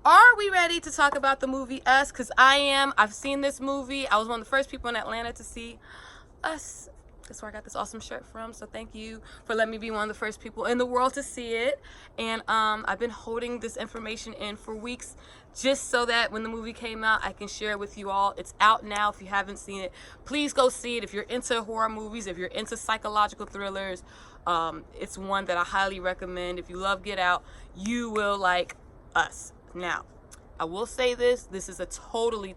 Are we ready to talk about the movie Us? Because I am. I've seen this movie. I was one of the first people in Atlanta to see Us. That's where I got this awesome shirt from. So thank you for letting me be one of the first people in the world to see it. And I've been holding this information in for weeks just so that when the movie came out, I can share it with you all. It's out now. If you haven't seen it, please go see it. If you're into horror movies, if you're into psychological thrillers, it's one that I highly recommend. If you love Get Out, you will like Us. Now, I will say this is a totally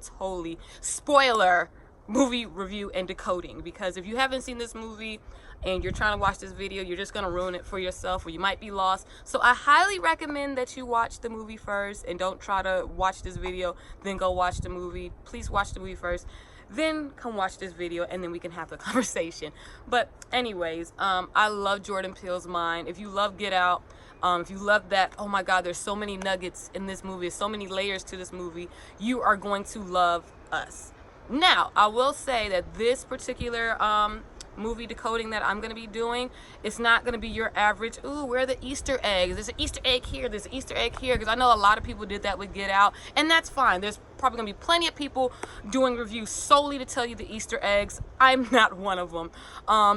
spoiler movie review and decoding, because if you haven't seen this movie and you're trying to watch this video, you're just going to ruin it for yourself, or you might be lost. So I highly recommend that you watch the movie first and don't try to watch this video then go watch the movie. Please watch the movie first, then come watch this video, and then we can have the conversation. But anyways, I love Jordan Peele's mind. If you love Get Out, if you love that, oh my God, there's so many nuggets in this movie, there's so many layers to this movie, you are going to love Us. Now, I will say that this particular movie decoding that I'm going to be doing, it's not going to be your average, ooh, where are the Easter eggs? There's an Easter egg here, there's an Easter egg here, because I know a lot of people did that with Get Out, and that's fine. There's probably going to be plenty of people doing reviews solely to tell you the Easter eggs. I'm not one of them.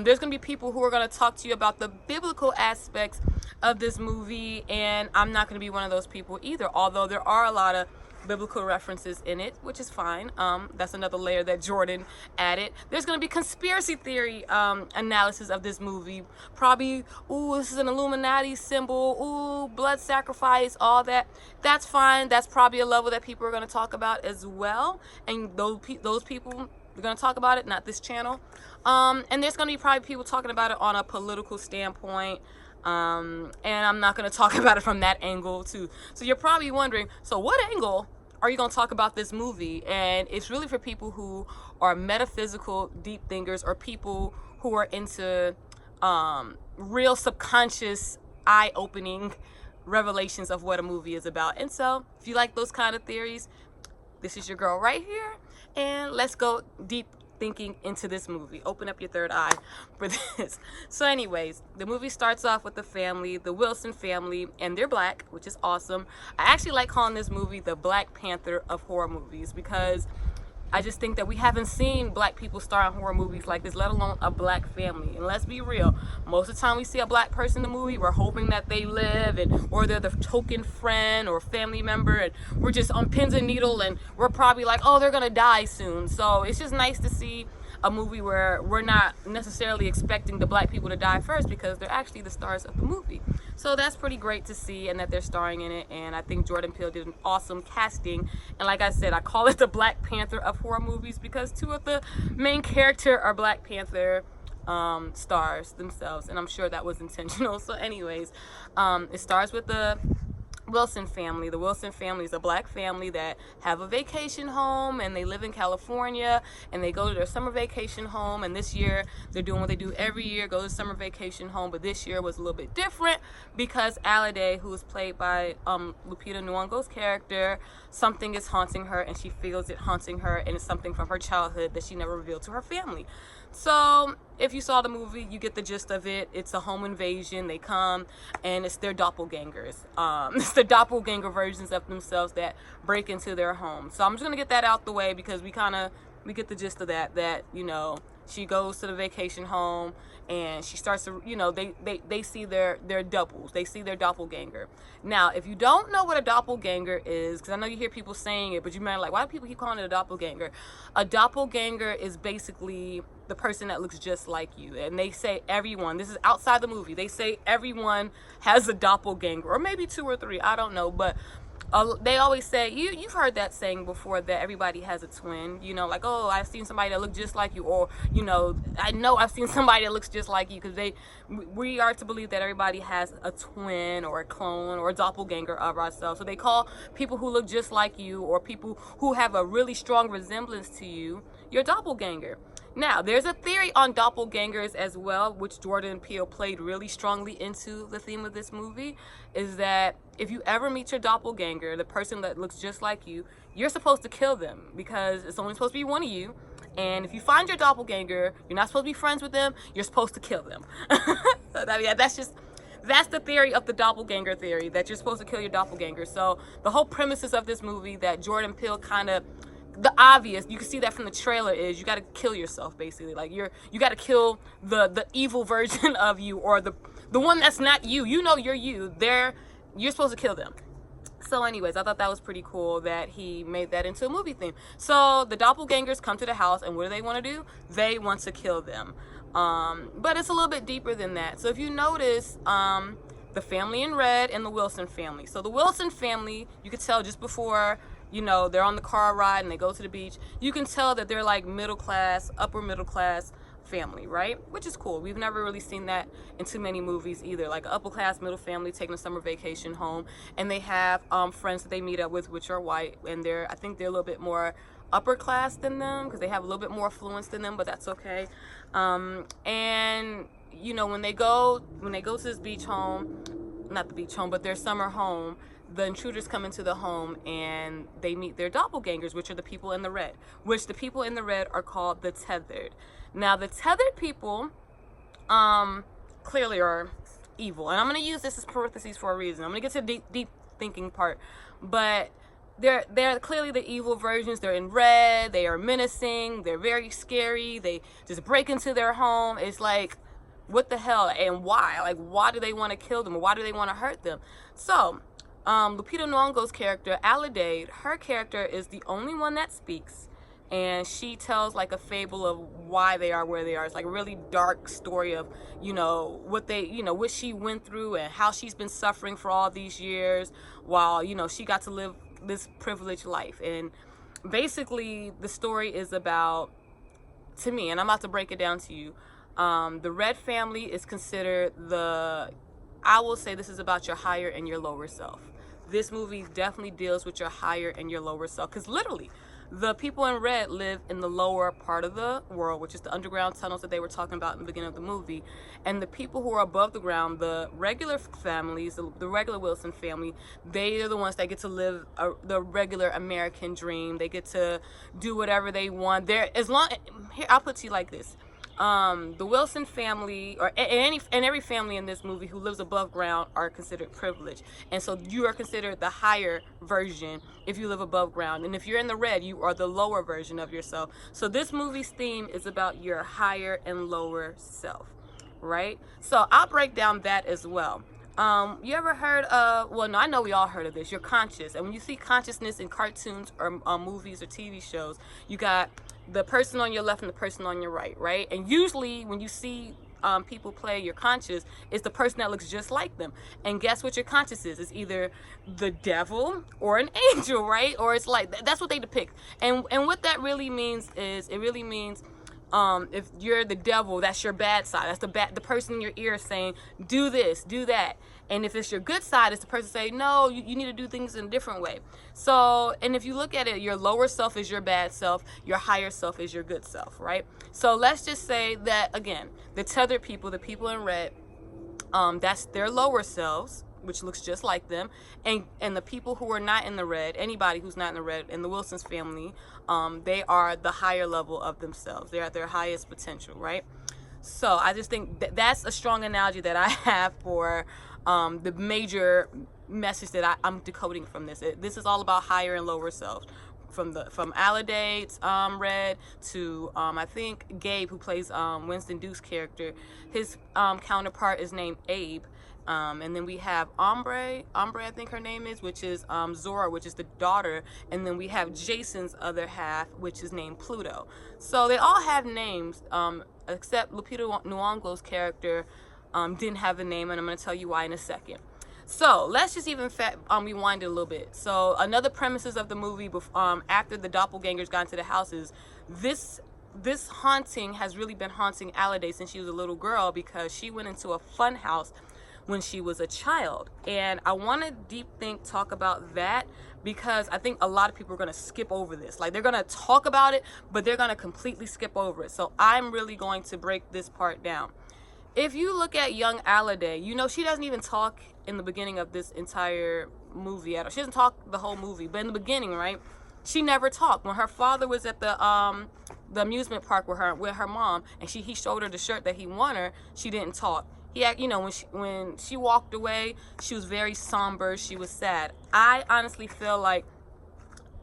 There's going to be people who are going to talk to you about the biblical aspects of this movie, and I'm not going to be one of those people either, although there are a lot of biblical references in it, which is fine. That's another layer that Jordan added. There's going to be conspiracy theory analysis of this movie. Probably, ooh, this is an Illuminati symbol, ooh, blood sacrifice, all that. That's fine. That's probably a level that people are going to talk about as well. And those people are going to talk about it, not this channel. And there's going to be probably people talking about it on a political standpoint. And I'm not going to talk about it from that angle too. So you're probably wondering, so what angle are you going to talk about this movie? And it's really for people who are metaphysical deep thinkers, or people who are into real subconscious eye-opening revelations of what a movie is about. And so if you like those kind of theories, this is your girl right here, and let's go deep thinking into this movie. Open up your third eye for this. So anyways, the movie starts off with the family, the Wilson family, and they're black, which is awesome. I actually like calling this movie the Black Panther of horror movies, because I just think that we haven't seen black people star in horror movies like this, let alone a black family. And let's be real, most of the time we see a black person in the movie, we're hoping that they live, or they're the token friend or family member, and we're just on pins and needles, and we're probably like, oh, they're gonna die soon. So it's just nice to see a movie where we're not necessarily expecting the black people to die first, because they're actually the stars of the movie. So that's pretty great to see, and that they're starring in it. And I think Jordan Peele did an awesome casting. And like I said, I call it the Black Panther of horror movies, because two of the main characters are Black Panther stars themselves, and I'm sure that was intentional. So anyways, it starts with the Wilson family. The Wilson family is a black family that have a vacation home, and they live in California, and they go to their summer vacation home. And this year they're doing what they do every year, go to summer vacation home, but this year was a little bit different because Adelaide, who is played by Lupita Nyong'o's character, something is haunting her, and she feels it haunting her, and it's something from her childhood that she never revealed to her family. So if you saw the movie, you get the gist of it. It's a home invasion. They come, and it's their doppelgangers. It's the doppelganger versions of themselves that break into their home. So I'm just gonna get that out the way, because we get the gist of that, you know, she goes to the vacation home, and she starts to, you know, they see their doubles. They see their doppelganger. Now, if you don't know what a doppelganger is, because I know you hear people saying it, but you might like, why do people keep calling it a doppelganger? A doppelganger is basically the person that looks just like you. And they say everyone, this is outside the movie, they say everyone has a doppelganger, or maybe two or three, I don't know, but they always say, you've heard that saying before, that everybody has a twin, you know, like, oh, I've seen somebody that looks just like you, or, you know I've seen somebody that looks just like you, because we are to believe that everybody has a twin or a clone or a doppelganger of ourselves. So they call people who look just like you, or people who have a really strong resemblance to you, your doppelganger. Now, there's a theory on doppelgangers as well, which Jordan Peele played really strongly into the theme of this movie, is that if you ever meet your doppelganger, the person that looks just like you, you're supposed to kill them, because it's only supposed to be one of you. And if you find your doppelganger, you're not supposed to be friends with them, you're supposed to kill them. So that's just that's the theory of the doppelganger theory, that you're supposed to kill your doppelganger. So the whole premises of this movie that Jordan Peele kind of, the obvious, you can see that from the trailer, is you got to kill yourself, basically. Like you got to kill the evil version of you, or the one that's not you. You know you're you. You're supposed to kill them. So anyways, I thought that was pretty cool that he made that into a movie theme. So the doppelgangers come to the house, and what do they want to do? They want to kill them. But it's a little bit deeper than that. So if you notice, the family in red and the Wilson family. So the Wilson family, you could tell just before, you know, they're on the car ride and they go to the beach, you can tell that they're like middle class, upper middle class family, right? Which is cool. We've never really seen that in too many movies either, like an upper class middle family taking a summer vacation home, and they have friends that they meet up with which are white, and I think they're a little bit more upper class than them because they have a little bit more affluence than them, but that's okay. And you know, when they go to this beach home, not the beach home, but their summer home, the intruders come into the home and they meet their doppelgangers, which are the people in the red, which the people in the red are called the tethered. Now the tethered people clearly are evil, and I'm going to use this as parentheses for a reason. I'm going to get to the deep thinking part, but they're clearly the evil versions. They're in red, they are menacing, they're very scary, they just break into their home. It's like, what the hell, and why? Like, why do they want to kill them, or why do they want to hurt them? So Lupita Nyong'o's character, Adelaide, her character is the only one that speaks, and she tells like a fable of why they are where they are. It's like a really dark story of, you know, what she went through and how she's been suffering for all these years while, you know, she got to live this privileged life. And basically the story is about, to me, and I'm about to break it down to you, the red family is considered I will say this is about your higher and your lower self. This movie definitely deals with your higher and your lower self, because literally the people in red live in the lower part of the world, which is the underground tunnels that they were talking about in the beginning of the movie. And the people who are above the ground, the regular families, the regular Wilson family, they are the ones that get to live the regular American dream. They get to do whatever they want. Here, I'll put it to you like this. The Wilson family, or every family in this movie who lives above ground, are considered privileged, and so you are considered the higher version if you live above ground, and if you're in the red, you are the lower version of yourself. So this movie's theme is about your higher and lower self, right? So I'll break down that as well. You ever heard of, well, no, I know we all heard of this, your conscious. And when you see consciousness in cartoons or movies or TV shows, you got the person on your left and the person on your right, right? And usually when you see people play your conscious, it's the person that looks just like them. And guess what your conscious is? It's either the devil or an angel, right? Or it's like, that's what they depict. And what that really means is, it really means, if you're the devil, that's your bad side. That's the person in your ear saying, do this, do that. And if it's your good side, it's the person saying, no, you need to do things in a different way. So, and if you look at it, your lower self is your bad self, your higher self is your good self, right? So let's just say that, again, the tethered people, the people in red, that's their lower selves, which looks just like them, and the people who are not in the red, anybody who's not in the red, in the Wilson's family, they are the higher level of themselves. They're at their highest potential, right? So I just think that's a strong analogy that I have for the major message that I'm decoding from this. This is all about higher and lower selves. From Adelaide's red to I think Gabe, who plays Winston Duke's character, his counterpart is named Abe. And then we have Ombre, I think her name is, which is Zora, which is the daughter. And then we have Jason's other half, which is named Pluto. So they all have names, except Lupita Nyong'o's character didn't have a name, and I'm going to tell you why in a second. So let's just even rewind it a little bit. So another premises of the movie, after the doppelgangers got into the houses, this haunting has really been haunting Adelaide since she was a little girl, because she went into a fun house when she was a child. And I want to talk about that, because I think a lot of people are going to skip over this. Like, they're going to talk about it, but they're going to completely skip over it. So I'm really going to break this part down. If you look at young Adelaide, you know, she doesn't even talk in the beginning of this entire movie at all. She doesn't talk the whole movie, but in the beginning, right, she never talked. When her father was at the amusement park with her mom, and he showed her the shirt that he won her, she didn't talk. you know, when she walked away, she was very somber. She was sad. I honestly feel like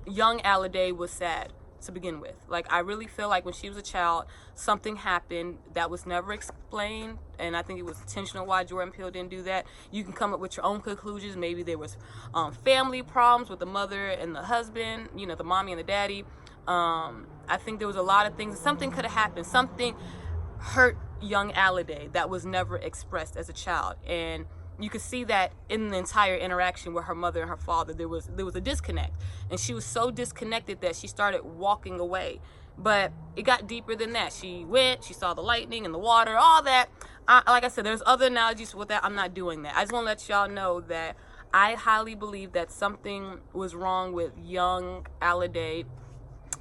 young Adelaide was sad to begin with. Like, I really feel like when she was a child, something happened that was never explained, and I think it was intentional why Jordan Peele didn't do that. You can come up with your own conclusions. Maybe there was family problems with the mother and the husband, you know, the mommy and the daddy. I think there was a lot of things. Something could have happened. Something hurt young Adelaide that was never expressed as a child, and you could see that in the entire interaction with her mother and her father. There was a disconnect, and she was so disconnected that she started walking away. But it got deeper than that. She saw the lightning and the water, all that. Like I said, there's other analogies with that. I'm not doing that. I just want to let y'all know that I highly believe that something was wrong with young Adelaide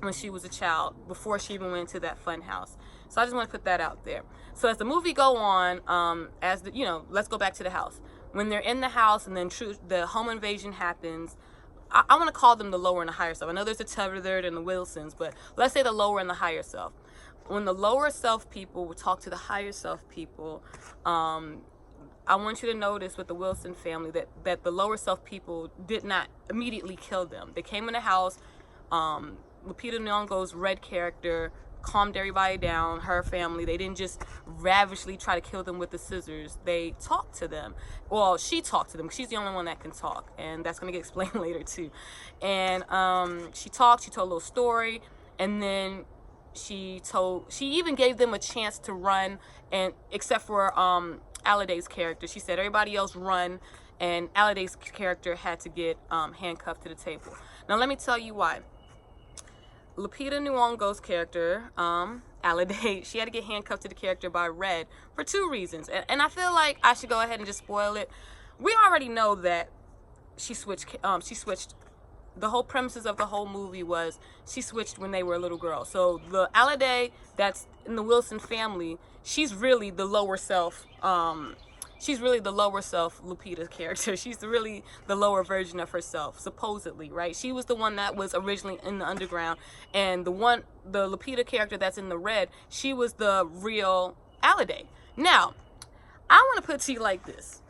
when she was a child, before she even went to that fun house. So I just want to put that out there. So as the movie go on, let's go back to the house. When they're in the house and then the home invasion happens, I want to call them the lower and the higher self. I know there's the tethered and the Wilsons, but let's say the lower and the higher self. When the lower self people would talk to the higher self people, I want you to notice with the Wilson family that the lower self people did not immediately kill them. They came in the house. Lupita Nyong'o's Red character calmed everybody down, her family. They didn't just ravishly try to kill them with the scissors. They talked to them. Well, she talked to them. She's the only one that can talk, and that's going to get explained later too. And she told a little story, and then she even gave them a chance to run, and except for Adelaide's character. She said everybody else run, and Adelaide's character had to get handcuffed to the table. Now let me tell you why. Lupita Nyong'o's character, Adelaide, she had to get handcuffed to the character by Red for two reasons. And I feel like I should go ahead and just spoil it. We already know that she switched. The whole premises of the whole movie was she switched when they were a little girl. So the Adelaide that's in the Wilson family, she's really the lower self. She's really the lower self, Lupita's character. She's really the lower version of herself, supposedly, right? She was the one that was originally in the underground, and the Lupita character that's in the Red, she was the real Adelaide. Now, I want to put it to you like this.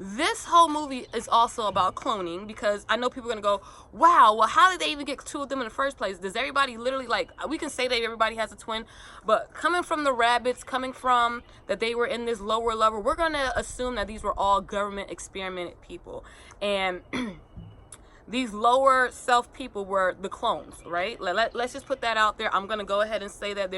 This whole movie is also about cloning, because I know people are going to go, wow, well, how did they even get two of them in the first place? Does everybody literally, like, we can say that everybody has a twin, but coming from the rabbits, coming from that they were in this lower level, we're going to assume that these were all government experimented people. And these lower self people were the clones, right? Let's just put that out there. I'm going to go ahead and say that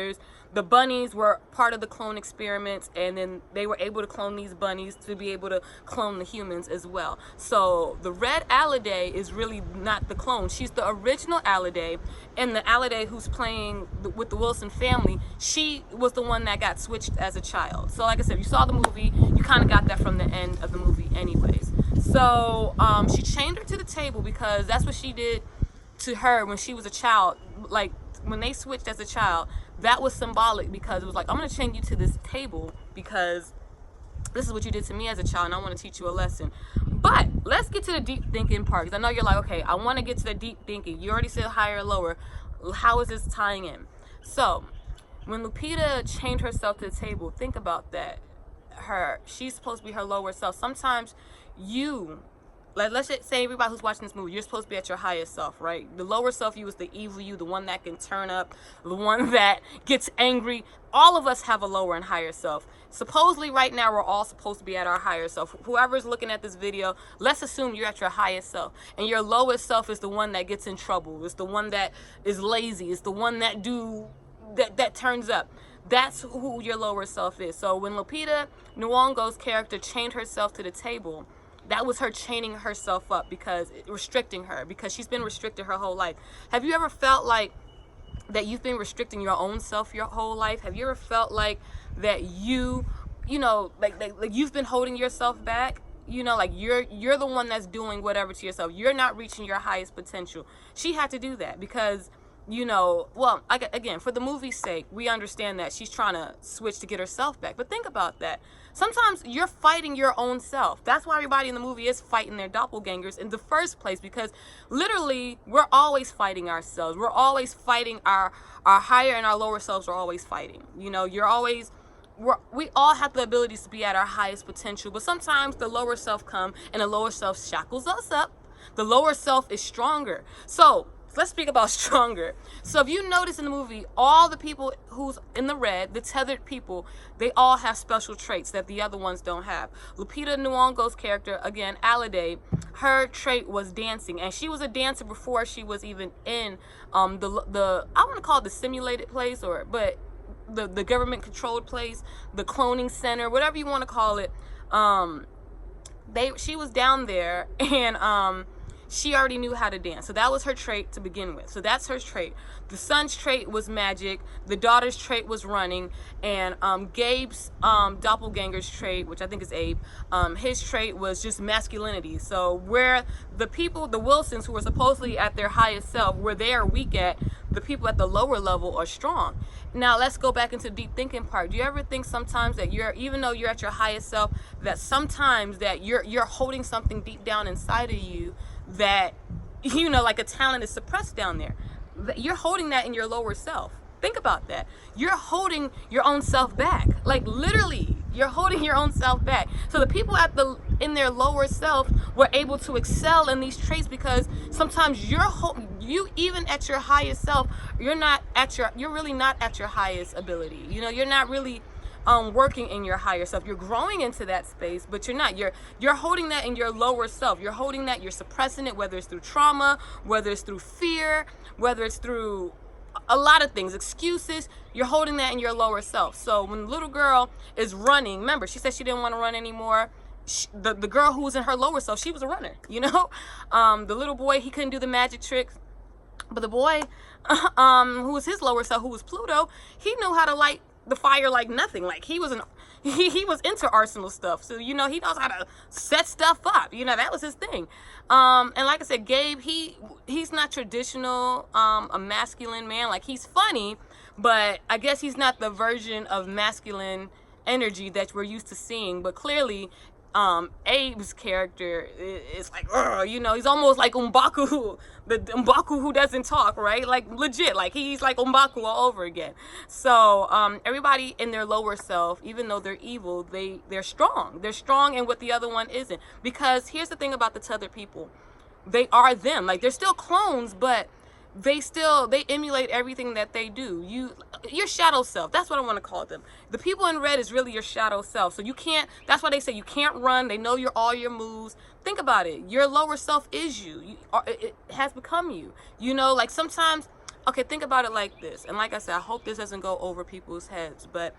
the bunnies were part of the clone experiments, and then they were able to clone these bunnies to be able to clone the humans as well. So the Red Adelaide is really not the clone. She's the original Adelaide, and the Adelaide who's playing with the Wilson family, she was the one that got switched as a child. So like I said, if you saw the movie, you kind of got that from the end of the movie anyways. So she chained her to the table because that's what she did to her when she was a child. Like, when they switched as a child, that was symbolic, because it was like, I'm going to chain you to this table because this is what you did to me as a child, and I want to teach you a lesson. But let's get to the deep thinking part, because I know you're like, okay, I want to get to the deep thinking. You already said higher or lower. How is this tying in? So when Lupita chained herself to the table, think about that. She's supposed to be her lower self. Sometimes let's just say everybody who's watching this movie, you're supposed to be at your highest self, right? The lower self you is the evil you, the one that can turn up, the one that gets angry. All of us have a lower and higher self. Supposedly right now we're all supposed to be at our higher self. Whoever's looking at this video, let's assume you're at your highest self, and your lowest self is the one that gets in trouble. It's the one that is lazy. It's the one that turns up. That's who your lower self is. So when Lupita Nyong'o's character chained herself to the table, that was her chaining herself up, restricting her, because she's been restricted her whole life. Have you ever felt like that you've been restricting your own self your whole life? Have you ever felt like that like you've been holding yourself back? Like you're the one that's doing whatever to yourself. You're not reaching your highest potential. She had to do that because again, for the movie's sake, we understand that she's trying to switch to get herself back. But think about that. Sometimes you're fighting your own self. That's why everybody in the movie is fighting their doppelgangers in the first place, because literally we're always fighting ourselves. We're always fighting our higher and our lower selves are always fighting. You're always we all have the abilities to be at our highest potential, but sometimes the lower self come and the lower self shackles us up. The lower self is stronger. So let's speak about stronger. So if you notice in the movie, all the people who's in the red, the tethered people, they all have special traits that the other ones don't have. Lupita Nyong'o's character, again, Adelaide, her trait was dancing, and she was a dancer before she was even in the I want to call it the simulated place, but the government controlled place, the cloning center, whatever you want to call it. She was down there, and she already knew how to dance. So that was her trait to begin with. So that's her trait. The son's trait was magic. The daughter's trait was running. And Gabe's doppelganger's trait, which I think is Abe, his trait was just masculinity. So where the people, the Wilsons, who are supposedly at their highest self, where they are weak at, the people at the lower level are strong. Now let's go back into the deep thinking part. Do you ever think sometimes that even though you're at your highest self, that sometimes that you're holding something deep down inside of you that, like a talent is suppressed down there? You're holding that in your lower self. Think about that. You're holding your own self back. Like literally, you're holding your own self back. So the people in their lower self were able to excel in these traits because sometimes you even at your highest self, you're really not at your highest ability. You're not really working in your higher self. You're growing into that space, but you're not. You're holding that in your lower self. You're holding that, you're suppressing it, whether it's through trauma, whether it's through fear, whether it's through a lot of things, excuses. You're holding that in your lower self. So when the little girl is running, remember, she said she didn't want to run anymore. The girl who was in her lower self, she was a runner, the little boy, he couldn't do the magic tricks, but the boy who was his lower self, who was Pluto, he knew how to light the fire like nothing. Like he was into arsenal stuff. So he knows how to set stuff up. That was his thing. And like I said, Gabe, he's not traditional a masculine man. Like he's funny, but I guess he's not the version of masculine energy that we're used to seeing. But clearly Abe's character is like, he's almost like M'Baku, the M'Baku who doesn't talk, right? Like legit, like he's like M'Baku all over again. So everybody in their lower self, even though they're evil, they're strong. They're strong in what the other one isn't. Because here's the thing about the tethered people, they are them. Like they're still clones, but they emulate everything that they do. Your shadow self, that's what I want to call them. The people in red is really your shadow self. So you can't, that's why they say you can't run. They know all your moves. Think about it. Your lower self is you. It has become you. Like sometimes, okay, think about it like this. And like I said, I hope this doesn't go over people's heads, but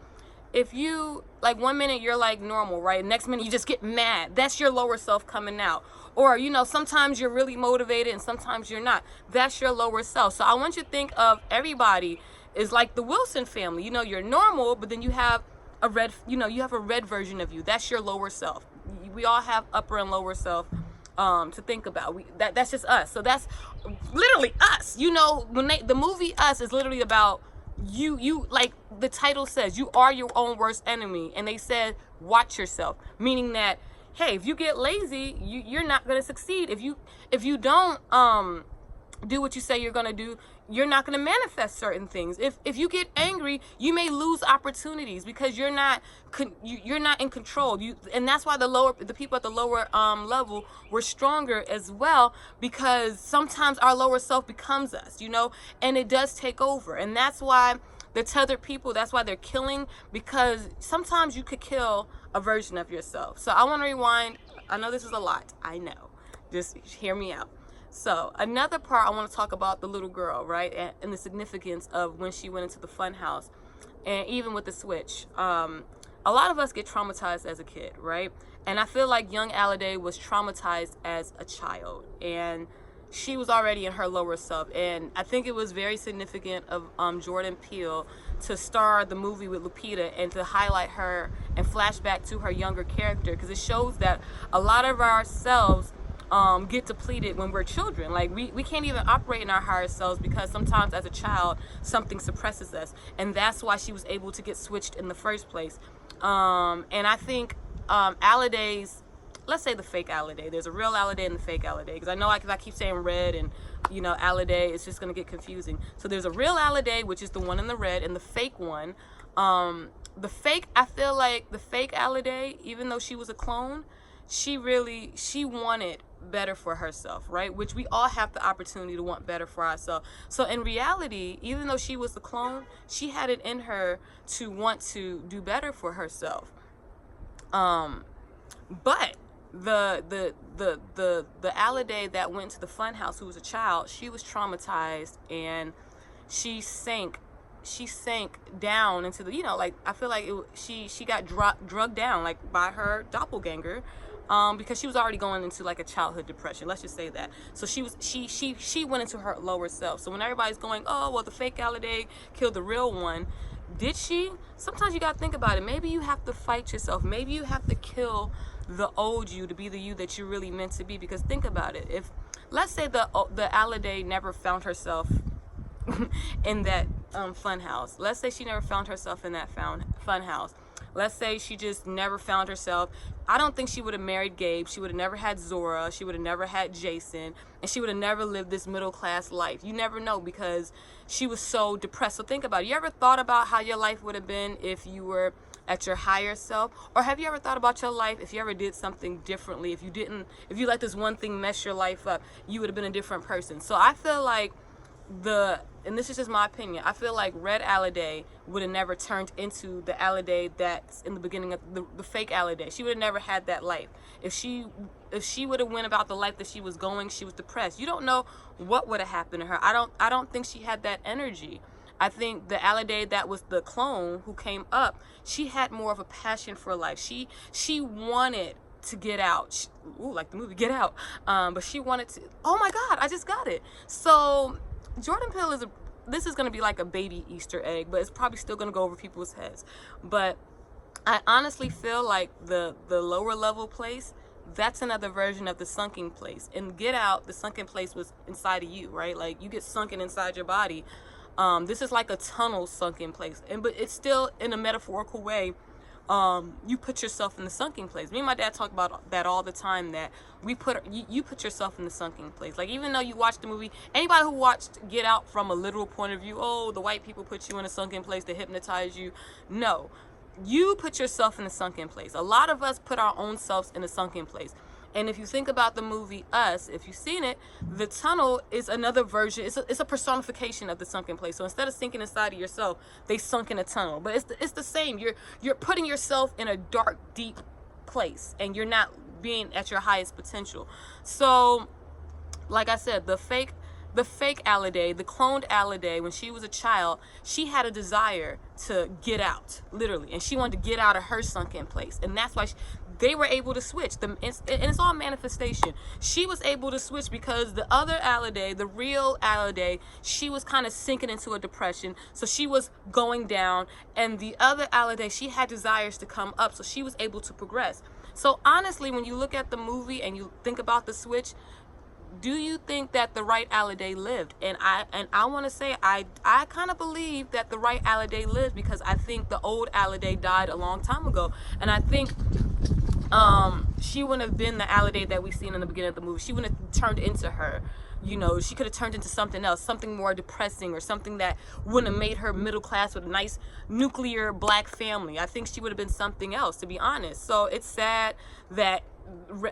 if you, like 1 minute you're like normal, right? Next minute you just get mad. That's your lower self coming out. Or, sometimes you're really motivated and sometimes you're not. That's your lower self. So I want you to think of everybody is like the Wilson family. You're normal, but then you have a red, you have a red version of you. That's your lower self. We all have upper and lower self to think about. That's just us. So that's literally us. When the movie Us is literally about you, like the title says, you are your own worst enemy. And they said, watch yourself, meaning that, hey, if you get lazy, you're not going to succeed. If you don't do what you say you're going to do, you're not going to manifest certain things. If you get angry, you may lose opportunities because you're not in control. And that's why the people at the lower level were stronger as well, because sometimes our lower self becomes us, and it does take over. And that's why the tethered people, that's why they're killing, because sometimes you could kill a version of yourself. So I want to rewind. I know this is a lot. I know. Just hear me out. So another part, I want to talk about the little girl, right? And the significance of when she went into the fun house, and even with the switch. A lot of us get traumatized as a kid, right? And I feel like young Adelaide was traumatized as a child, and she was already in her lower self. And I think it was very significant of Jordan Peele to star the movie with Lupita and to highlight her and flash back to her younger character, because it shows that a lot of ourselves get depleted when we're children. Like we can't even operate in our higher selves because sometimes as a child something suppresses us, and that's why she was able to get switched in the first place. And I think Adelaide's, let's say the fake Adelaide, there's a real Adelaide and the fake Adelaide, because I know I keep saying red and Adelaide, it's just going to get confusing. So there's a real Adelaide, which is the one in the red, and the fake one I feel like the fake Adelaide, even though she was a clone, she wanted better for herself, right? Which we all have the opportunity to want better for ourselves. So in reality, even though she was the clone, she had it in her to want to do better for herself. But the Adelaide that went to the fun house, who was a child, she was traumatized, and she sank down into the, you know, like, I feel like she got drugged down, like, by her doppelganger, because she was already going into like a childhood depression, let's just say that. So she went into her lower self. So when everybody's going, oh well, the fake Adelaide killed the real one, did she? Sometimes you gotta think about it. Maybe you have to fight yourself. Maybe you have to kill the old you to be the you that you're really meant to be. Because think about it, if, let's say the Adelaide never found herself in that fun house. Let's say she never found herself in that fun house. Let's say she just never found herself. I don't think she would have married Gabe. She would have never had Zora. She would have never had Jason. And she would have never lived this middle class life. You never know, because she was so depressed. So think about it. You ever thought about how your life would have been if you were at your higher self? Or have you ever thought about your life if you ever did something differently? If you let this one thing mess your life up, you would have been a different person. So I feel like and this is just my opinion, I feel like Red Adelaide would have never turned into the Adelaide that's in the beginning of the fake Adelaide. She would have never had that life. If she would have went about the life that she was going, she was depressed. You don't know what would have happened to her. I don't think she had that energy. I think the Adelaide that was the clone who came up, she had more of a passion for life. She wanted to get out. Like the movie Get Out. But she wanted to, oh my God, I just got it. So Jordan Peele this is going to be like a baby Easter egg, but it's probably still going to go over people's heads. But I honestly feel like the lower level place, that's another version of the sunken place. In Get Out, the sunken place was inside of you, right? Like, you get sunken inside your body. This is like a tunnel sunken place, but it's still in a metaphorical way. You put yourself in the sunken place. Me and my dad talk about that all the time, that you put yourself in the sunken place. Like, even though you watch the movie, anybody who watched Get Out from a literal point of view, oh, the white people put you in a sunken place to hypnotize you. No, you put yourself in the sunken place. A lot of us put our own selves in a sunken place. And if you think about the movie Us, if you've seen it, the tunnel is another version. It's a personification of the sunken place. So instead of sinking inside of yourself, they sunk in a tunnel. But it's the same. You're putting yourself in a dark, deep place, and you're not being at your highest potential. So, like I said, the fake Adelaide, the cloned Adelaide, when she was a child, she had a desire to get out, literally, and she wanted to get out of her sunken place, and that's why they were able to switch. And it's all manifestation. She was able to switch because the other Adelaide, the real Adelaide, she was kind of sinking into a depression, so she was going down, and the other Adelaide, she had desires to come up, so she was able to progress. So honestly, when you look at the movie and you think about the switch, do you think that the right Adelaide lived? And I want to say I kind of believe that the right Adelaide lived, because I think the old Adelaide died a long time ago, and I think she wouldn't have been the Adelaide that we've seen in the beginning of the movie. She wouldn't have turned into her. You know, she could have turned into something else, something more depressing, or something that wouldn't have made her middle class with a nice nuclear black family. I think she would have been something else, to be honest. So it's sad that,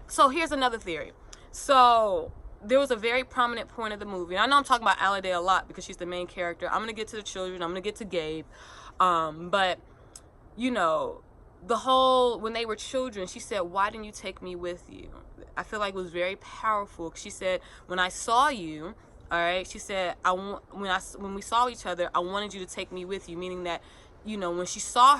so here's another theory. So there was a very prominent point of the movie, and I know I'm talking about Adelaide a lot because she's the main character. I'm going to get to the children. I'm going to get to Gabe. But, you know, the whole, when they were children, she said, why didn't you take me with you? I feel like it was very powerful. She said, when I saw you, all right, she said, when we saw each other, I wanted you to take me with you, meaning that, you know, when she saw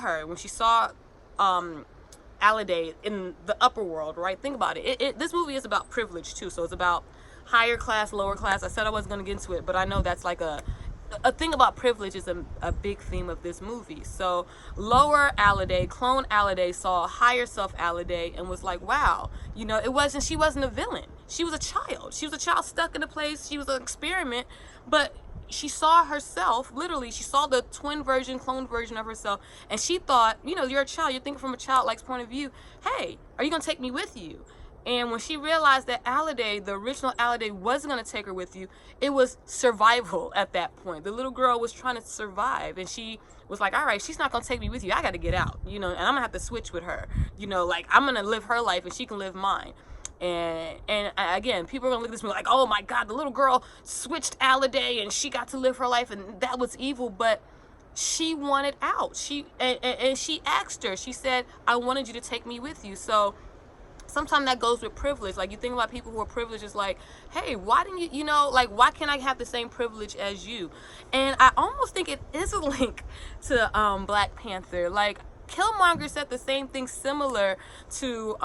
Adelaide in the upper world, right? Think about it. This movie is about privilege too, so it's about higher class, lower class. I said I wasn't going to get into it, but I know that's like a thing about privilege is a big theme of this movie. So lower Adelaide, clone Adelaide, saw a higher self Adelaide and was like, wow, you know, she wasn't a villain. She was a child. She was a child stuck in a place. She was an experiment, but she saw herself, literally, she saw the twin version, clone version of herself, and she thought, you know, you're a child, you're thinking from a childlike point of view, hey, are you going to take me with you? And when she realized that Adelaide, the original Adelaide, wasn't going to take her with you, it was survival at that point. The little girl was trying to survive, and she was like, all right, she's not going to take me with you. I got to get out, you know, and I'm going to have to switch with her. You know, like, I'm going to live her life and she can live mine. And again, people are going to look at this movie like, oh my God, the little girl switched Adelaide and she got to live her life and that was evil. But she wanted out. And she asked her, she said, I wanted you to take me with you. So sometimes that goes with privilege. Like, you think about people who are privileged, it's like, hey, why didn't you, you know, like, why can't I have the same privilege as you? And I almost think it is a link to Black Panther. Like, Killmonger said the same thing similar to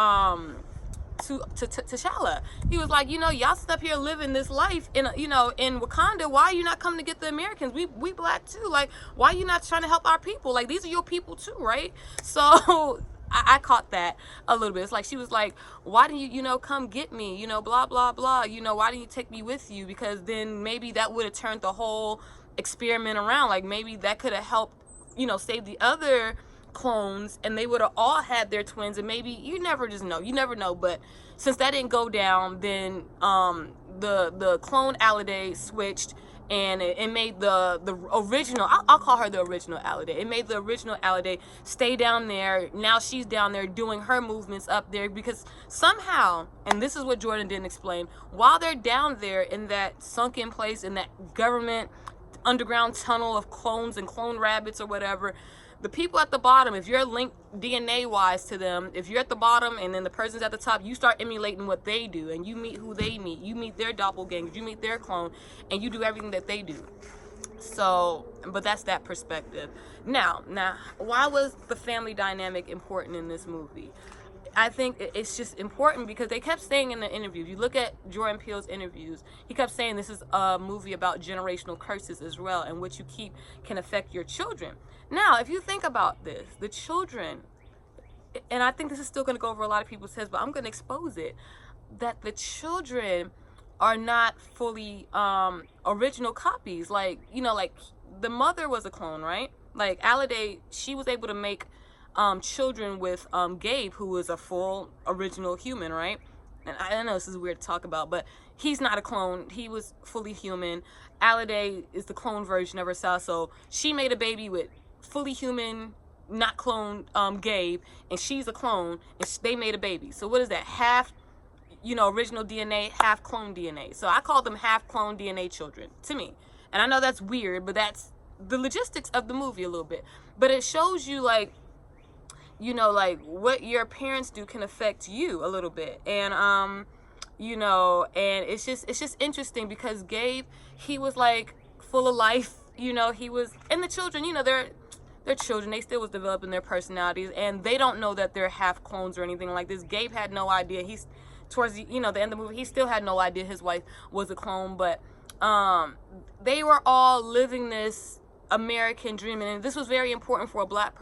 T'Challa. He was like, you know, y'all sit up here living this life in, you know, in Wakanda. Why are you not coming to get the Americans? We Black too. Like, why are you not trying to help our people? Like, these are your people too, right? So I caught that a little bit. It's like, she was like, why didn't you, you know, come get me? You know, blah, blah, blah. You know, why didn't you take me with you? Because then maybe that would have turned the whole experiment around. Like, maybe that could have helped, you know, save the other clones, and they would have all had their twins. And maybe, you never just know. You never know. But since that didn't go down, then the clone Adelaide switched, and it made the original, I'll call her the original Adelaide. It made the original Adelaide stay down there. Now she's down there doing her movements up there, because somehow, and this is what Jordan didn't explain, while they're down there in that sunken place, in that government underground tunnel of clones and clone rabbits or whatever, the people at the bottom, if you're linked DNA wise to them, if you're at the bottom and then the person's at the top, you start emulating what they do, and you meet who they meet. You meet their doppelgangers, you meet their clone, and you do everything that they do. So, but that's that perspective. Now, why was the family dynamic important in this movie? I think it's just important because they kept saying in the interview, if you look at Jordan Peele's interviews, he kept saying this is a movie about generational curses as well, and what you keep can affect your children. Now, if you think about this, the children, and I think this is still going to go over a lot of people's heads, but I'm going to expose it, that the children are not fully original copies. Like, you know, like, the mother was a clone, right? Like, Adelaide, she was able to make children with Gabe, who was a full original human, right? And I know this is weird to talk about, but he's not a clone. He was fully human. Adelaide is the clone version of herself, so she made a baby with fully human, not clone Gabe, and she's a clone, and they made a baby. So what is that? Half, you know, original DNA, half clone DNA. So I call them half clone DNA children, to me. And I know that's weird, but that's the logistics of the movie a little bit. But it shows you, like, you know, like, what your parents do can affect you a little bit. And you know, and it's just interesting because Gabe, he was like full of life, you know. He was, and the children, you know, they're children, they still was developing their personalities, and they don't know that they're half clones or anything like this. Gabe had no idea. He's towards the, you know, the end of the movie, he still had no idea his wife was a clone. But they were all living this American dream, and this was very important for a Black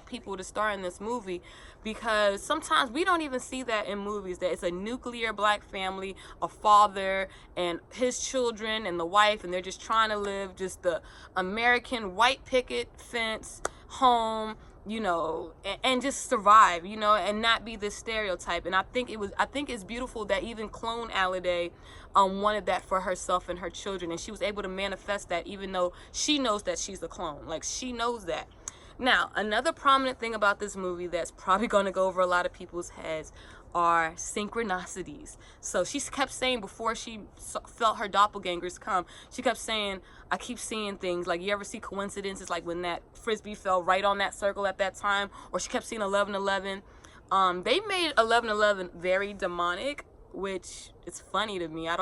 people to star in this movie, because sometimes we don't even see that in movies, that it's a nuclear Black family, a father and his children and the wife, and they're just trying to live just the American white picket fence home, you know, and just survive, you know, and not be this stereotype. And I think it's beautiful that even clone Adelaide wanted that for herself and her children, and she was able to manifest that, even though she knows that she's a clone. Like, she knows that. Now, another prominent thing about this movie that's probably going to go over a lot of people's heads are synchronicities. So she kept saying, before she felt her doppelgangers come, she kept saying, I keep seeing things. Like, you ever see coincidences, like when that frisbee fell right on that circle at that time? Or she kept seeing 11/11. They made 11/11 very demonic, which is funny to me. I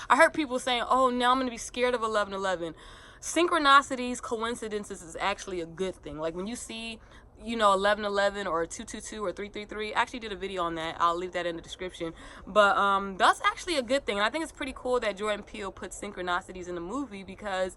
heard people saying, oh, now I'm going to be scared of 11/11. Synchronicities, coincidences is actually a good thing. Like, when you see, you know, 11/11 or 222 or 333, I actually did a video on that. I'll leave that in the description. But that's actually a good thing. And I think it's pretty cool that Jordan Peele put synchronicities in the movie, because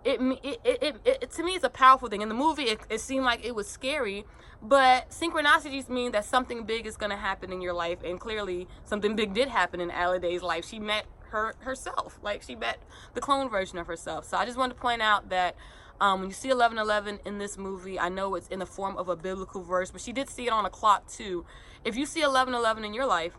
it to me, it's a powerful thing. In the movie, it seemed like it was scary, but synchronicities mean that something big is going to happen in your life, and clearly something big did happen in Adelaide's life. She met herself, like, she met the clone version of herself. So I just wanted to point out that When you see 11:11 in this movie, I know it's in the form of a biblical verse, but she did see it on a clock too. If you see 11:11 in your life,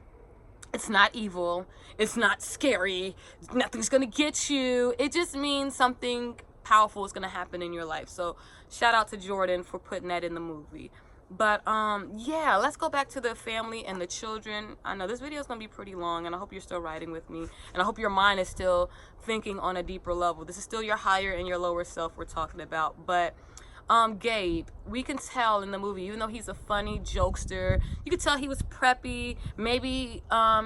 it's not evil, it's not scary, nothing's gonna get you. It just means something powerful is gonna happen in your life. So shout out to Jordan for putting that in the movie. But yeah, let's go back to the family and the children. I know this video is gonna be pretty long, and I hope you're still riding with me, and I hope your mind is still thinking on a deeper level. This is still your higher and your lower self we're talking about. But Gabe, we can tell in the movie, even though he's a funny jokester, you could tell he was preppy. Maybe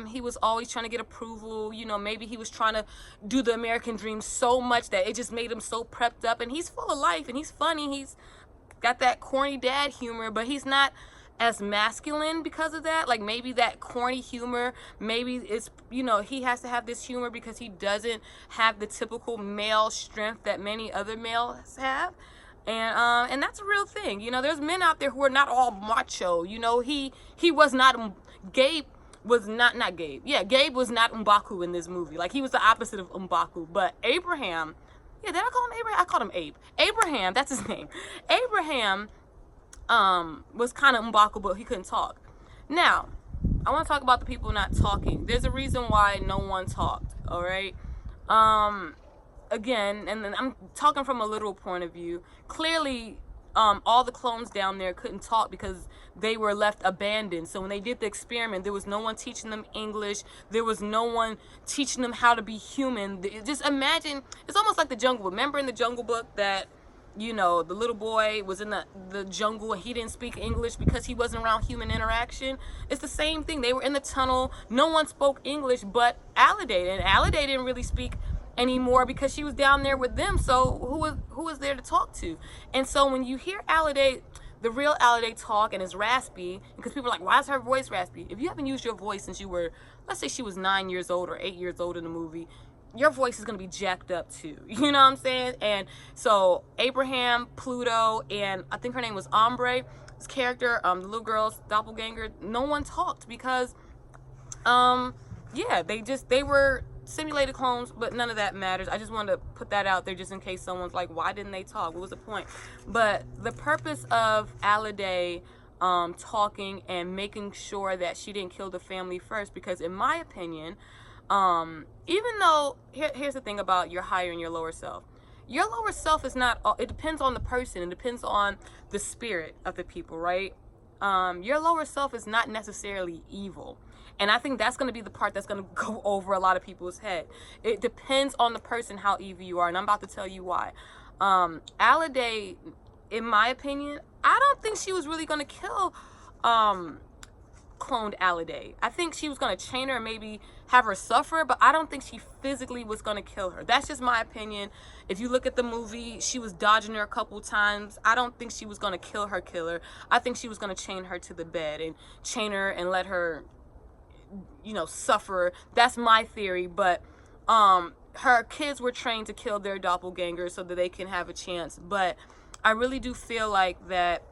he was always trying to get approval. You know, maybe he was trying to do the American dream so much that it just made him so prepped up. And he's full of life, and he's funny. He's got that corny dad humor, but he's not as masculine because of that. Like, maybe that corny humor, maybe it's, you know, he has to have this humor because he doesn't have the typical male strength that many other males have. And that's a real thing. You know, there's men out there who are not all macho. You know, he was not, Gabe was not Gabe. Yeah, Gabe was not M'Baku in this movie. Like, he was the opposite of M'Baku. But Abraham, yeah, did I call him Abraham? I called him Abe. Abraham, that's his name. Abraham was kind of M'Baku, but he couldn't talk. Now, I want to talk about the people not talking. There's a reason why no one talked, all right? Again, and then I'm talking from a literal point of view. Clearly, all the clones down there couldn't talk because they were left abandoned. So when they did the experiment, there was no one teaching them English. There was no one teaching them how to be human. Just imagine, it's almost like the Jungle Book. Remember in the Jungle Book that, you know, the little boy was in the jungle and he didn't speak English because he wasn't around human interaction? It's the same thing. They were in the tunnel. No one spoke English but Adelaide. And Adelaide didn't really speak anymore because she was down there with them. So who was there to talk to? And so when you hear Adelaide, the real Adelaide talk, and it's raspy, because people are like, why is her voice raspy? If you haven't used your voice since you were, let's say she was 9 years old or 8 years old in the movie, your voice is going to be jacked up too. You know what I'm saying? And so Abraham, Pluto, and I think her name was Ombre, this character, the little girl's doppelganger, no one talked because yeah, they were simulated clones, but none of that matters. I just wanted to put that out there just in case someone's like, why didn't they talk? What was the point? But the purpose of Adelaide talking and making sure that she didn't kill the family first, because in my opinion, even though, here's the thing about your higher and your lower self. Your lower self is not, it depends on the person. It depends on the spirit of the people, right? Your lower self is not necessarily evil. And I think that's going to be the part that's going to go over a lot of people's head. It depends on the person how evil you are, and I'm about to tell you why. Adelaide, in my opinion, I don't think she was really going to kill cloned Adelaide. I think she was going to chain her and maybe have her suffer, but I don't think she physically was going to kill her. That's just my opinion. If you look at the movie, she was dodging her a couple times. I don't think she was going to kill her killer. I think she was going to chain her to the bed and chain her and let her, you know, suffer. That's my theory. But her kids were trained to kill their doppelgangers so that they can have a chance. But I really do feel like that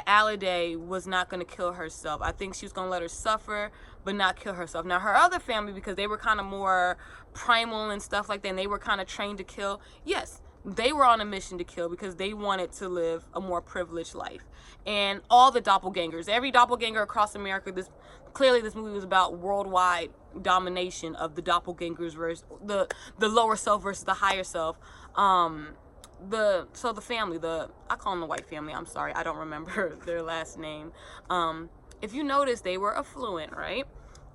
Adelaide was not going to kill herself. I think she was going to let her suffer, but not kill herself. Now, her other family, because they were kind of more primal and stuff like that, and they were kind of trained to kill, yes, they were on a mission to kill because they wanted to live a more privileged life. And all the doppelgangers, every doppelganger across America, clearly this movie was about worldwide domination of the doppelgangers versus the lower self versus the higher self. The family, I call them the white family, I'm sorry, I don't remember their last name. If you notice, they were affluent, right?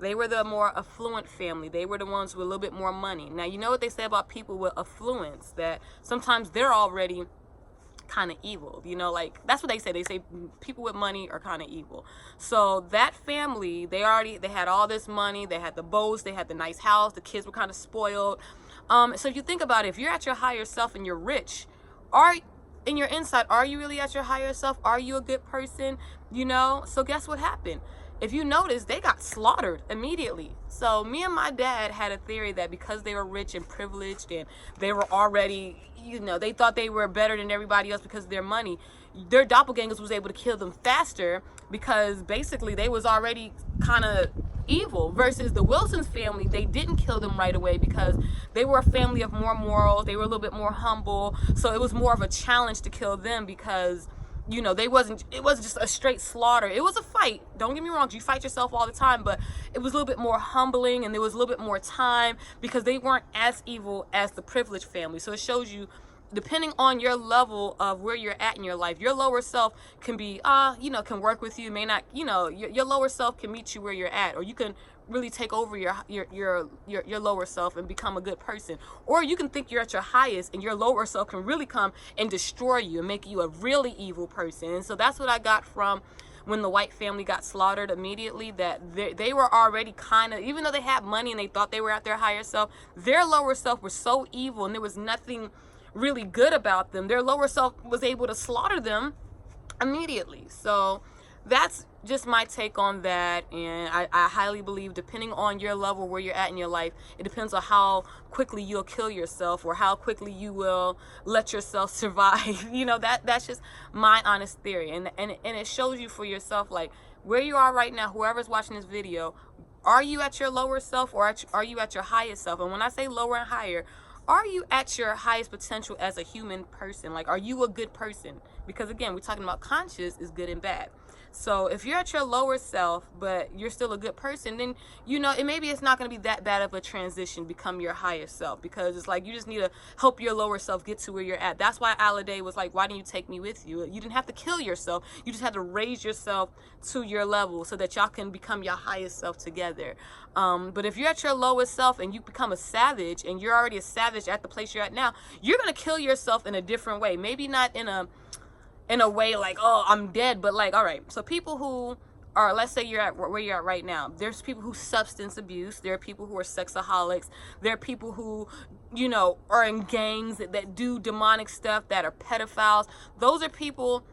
They were the more affluent family. They were the ones with a little bit more money. Now, you know what they say about people with affluence, that sometimes they're already kind of evil, you know, like that's what they say. They say people with money are kind of evil. So that family, they had all this money, they had the boats, they had the nice house, the kids were kind of spoiled. So if you think about it, if you're at your higher self and you're rich, in your inside, are you really at your higher self? Are you a good person? You know, so guess what happened? If you notice, they got slaughtered immediately. So me and my dad had a theory that because they were rich and privileged and they were already, you know, they thought they were better than everybody else because of their money, their doppelgangers was able to kill them faster because basically they was already kind of evil. Versus the Wilson's family, they didn't kill them right away because they were a family of more morals. They were a little bit more humble. So it was more of a challenge to kill them because, you know, it wasn't just a straight slaughter. It was a fight. Don't get me wrong, you fight yourself all the time, but it was a little bit more humbling and there was a little bit more time because they weren't as evil as the privileged family. So it shows you, depending on your level of where you're at in your life, your lower self can be, you know, can work with you, may not, you know, your lower self can meet you where you're at, or you can really take over your lower self and become a good person. Or you can think you're at your highest and your lower self can really come and destroy you and make you a really evil person. And so that's what I got from when the white family got slaughtered immediately, that they were already kind of, even though they had money and they thought they were at their higher self, their lower self was so evil and there was nothing really good about them. Their lower self was able to slaughter them immediately. So that's just my take on that. And I highly believe, depending on your level, where you're at in your life, it depends on how quickly you'll kill yourself or how quickly you will let yourself survive. You know, that's just my honest theory. And it shows you for yourself, like, where you are right now, whoever's watching this video, are you at your lower self or are you at your highest self? And when I say lower and higher, are you at your highest potential as a human person? Like, are you a good person? Because again, we're talking about conscious is good and bad. So if you're at your lower self, but you're still a good person, then, you know, maybe it's not going to be that bad of a transition, become your higher self, because it's like, you just need to help your lower self get to where you're at. That's why Adelaide was like, why didn't you take me with you? You didn't have to kill yourself. You just had to raise yourself to your level so that y'all can become your highest self together. But if you're at your lowest self and you become a savage, and you're already a savage at the place you're at now, you're going to kill yourself in a different way. Maybe not in a way like, oh, I'm dead, but like, all right, so people who are, let's say you're at where you're at right now, there's people who substance abuse, there are people who are sexaholics, there are people who, you know, are in gangs that do demonic stuff, that are pedophiles. Those are people,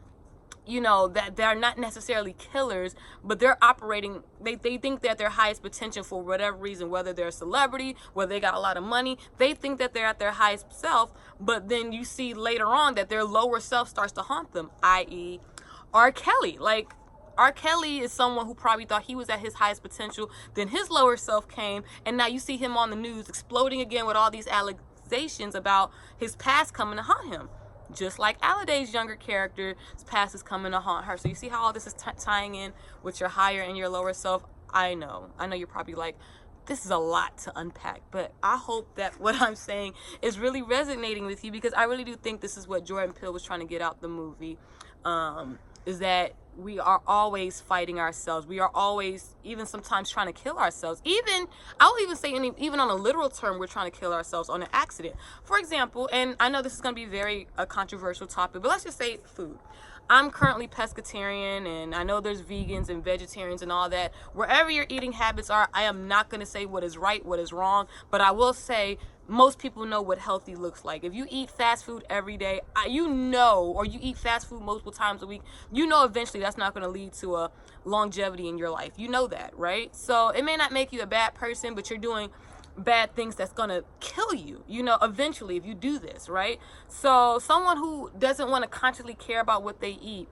you know, that they're not necessarily killers, but they're operating, they think that their highest potential for whatever reason, whether they're a celebrity, whether they got a lot of money, they think that they're at their highest self, but then you see later on that their lower self starts to haunt them, i.e. R. Kelly. Like, R. Kelly is someone who probably thought he was at his highest potential, then his lower self came, and now you see him on the news exploding again with all these allegations about his past coming to haunt him. Just like Adelaide's younger character's past is coming to haunt her. So you see how all this is tying in with your higher and your lower self? I know you're probably like, this is a lot to unpack, but I hope that what I'm saying is really resonating with you, because I really do think this is what Jordan Peele was trying to get out the movie, is that we are always fighting ourselves. We are always, even sometimes, trying to kill ourselves. Even, I will even say, even on a literal term, we're trying to kill ourselves on an accident. For example, and I know this is going to be very a controversial topic, but let's just say food. I'm currently pescatarian, and I know there's vegans and vegetarians and all that. Wherever your eating habits are, I am not going to say what is right, what is wrong, but I will say most people know what healthy looks like. If you eat fast food every day, you know, or you eat fast food multiple times a week, you know eventually that's not going to lead to a longevity in your life. You know that, right? So it may not make you a bad person, but you're doing bad things that's gonna kill you, you know, eventually, if you do this, right? So someone who doesn't want to consciously care about what they eat,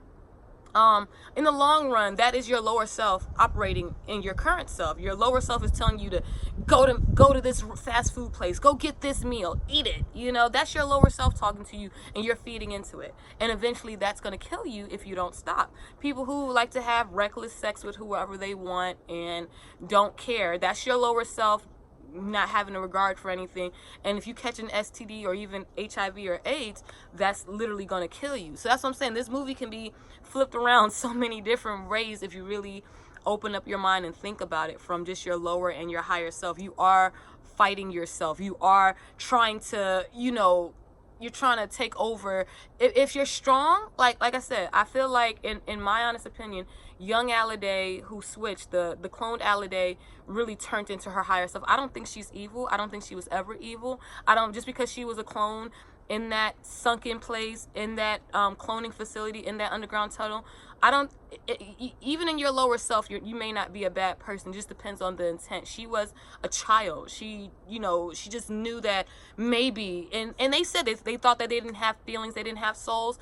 in the long run, that is your lower self operating in your current self. Your lower self is telling you to go to this fast food place, go get this meal, eat it. You know, that's your lower self talking to you, and you're feeding into it. And eventually that's going to kill you if you don't stop. People who like to have reckless sex with whoever they want and don't care, that's your lower self not having a regard for anything. And if you catch an STD or even HIV or AIDS, that's literally going to kill you. So that's what I'm saying. This movie can be flipped around so many different ways if you really open up your mind and think about it from just your lower and your higher self. You are fighting yourself. You are trying to, you know, you're trying to take over. If you're strong, like I said, I feel like, in my honest opinion, young Adelaide who switched, the cloned Adelaide, really turned into her higher self. I don't think she's evil. I don't think she was ever evil. Just because she was a clone in that sunken place, in that cloning facility, in that underground tunnel, even in your lower self, you may not be a bad person. It just depends on the intent. She was a child. She, you know, she just knew that maybe, and they said they thought that they didn't have feelings, they didn't have souls.